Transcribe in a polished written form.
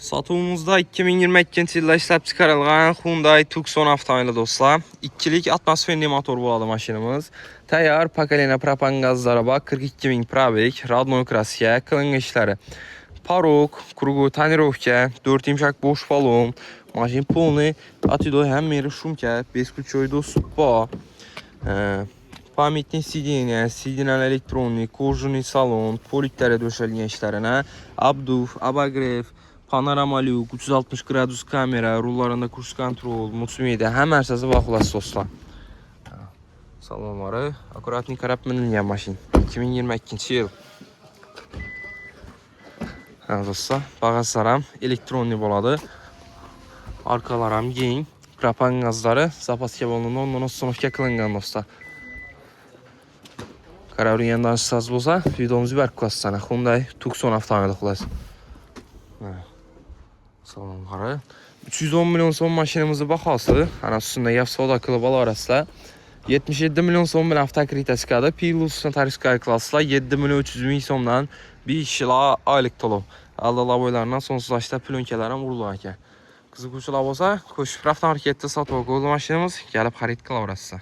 Satımımızda 2022 yılda işlep çıkarılgan Hyundai Tucson avtomobili dostlar. 2'lik atmosferli motor buladı maşinimiz. Tayar Pakalina propan gazlara bak 42.000 probek, radno krasiya, kılınga işleri. Parok, krugu tonirovka, 4 imşak boş balon, maşin polni, atido hem meri şumka, beskuchoydo suppa, pametli sideniya, sidenal elektronik, kojuni salon, politlere döşelgen işlerine, abduf, abagrev, panorama lük, 360 gradus kamera, rullarında kurs kontrol, multimedya, hemen sözü bakılası dostlar. Salonları, akuratni karab minilyen maşin. 2022 yıl. Dostlar, bağazlaram elektronni boladı. Arkalarım giyin. Propan gazları zapas kebolunun ondan sonuçka kılıngan dostlar. Kararın yandan saz bolsa, videomuzu berk klasana. Hyundai Tucson avtomobili kılası. Salonları. 310 milyon son maşinimizi bakası. Ana üstünde yap soda kılıp alarasla. 77 milyon son bir avtokritas çıkadı. Pilus Notariskay klasla 7 milyon 300 bin sondan bir işla aylık tolu. Allah boylarından sonsuzlaşta plönkelerin vurulu ki. Kızı kuşula olsa koşup raftan harekette satı okudu maşinimiz gelip harit kılavrası.